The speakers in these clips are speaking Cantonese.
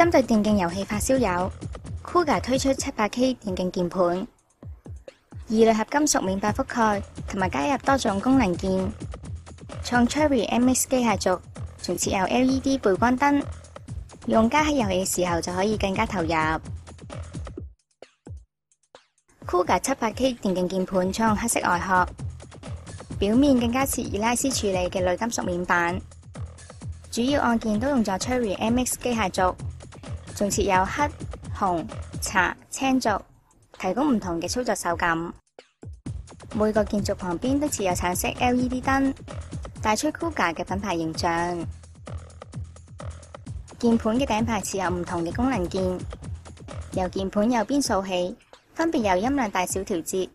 針對電競遊戲發燒友，Kuga 推出 700K 電競鍵盤，二類合金屬面板覆蓋，同埋加入多種功能鍵。創 Cherry MX 機械軸，仲設有 LED 背光燈，用家喺遊戲嘅時候就可以更加投入。Kuga 700K 電競鍵盤採用黑色外殼，表面更加似以拉絲處理嘅鋁金屬面板，主要按鍵都用咗 Cherry MX 機械軸。仲設有黑、紅、茶、青軸，提供唔同嘅操作手感。每個鍵軸旁邊都設有橙色 LED 燈，帶出 Kuga 嘅品牌形象。鍵盤嘅頂排設有唔同嘅功能鍵，由鍵盤右邊數起，分別有音量大小調節、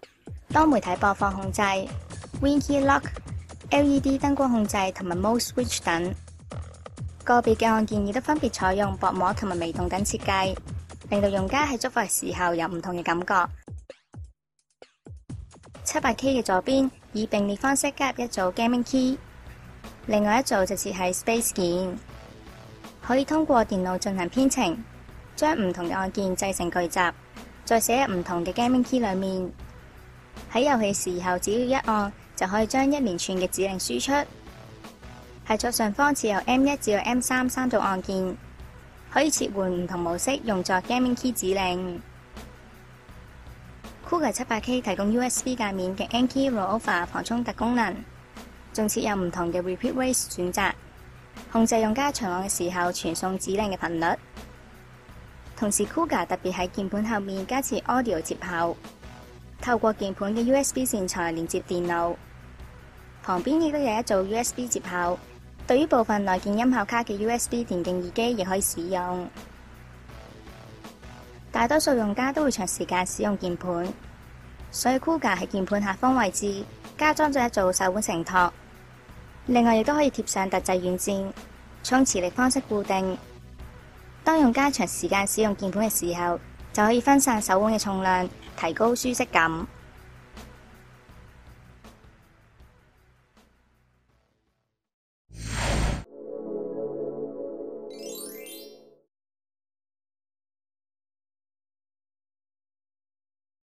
多媒體播放控制、Win Key Lock、LED 燈光控制同埋 Mode Switch 等。個別嘅按鍵亦都分別採用薄膜同埋微動等設計，令到用家喺觸發嘅時候有唔同嘅感覺。700K 嘅左邊以並列方式加入一組 Gaming Key， 另外一組就設喺 Space 鍵，可以通過電腦進行編程，將唔同嘅按鍵製成巨集，再寫入唔同嘅 Gaming Key 裏面。喺遊戲時候，只要一按就可以將一連串嘅指令輸出。喺左上方設有 M1 至到 M3 三組按鍵，可以切換唔同模式用作 Gaming Key 指令。Kuga 700K 提供 USB 界面嘅 N-Key Rollover 防衝突功能，仲設有唔同嘅 Repeat Rates 選擇，控制用家長按嘅時候傳送指令嘅頻率。同時 Kuga 特別喺鍵盤後面加設 Audio 接口，透過鍵盤嘅 USB 線材連接電腦，旁邊亦都有一組 USB 接口。對於部分內建音效卡嘅 USB 電競耳機亦可以使用。大多數用家都會長時間使用鍵盤，所以 Kuga 喺鍵盤下方位置加裝咗一組手腕承托，另外亦都可以貼上特製軟墊，充磁力方式固定。當用家長時間使用鍵盤嘅時候，就可以分散手腕嘅重量，提高舒適感。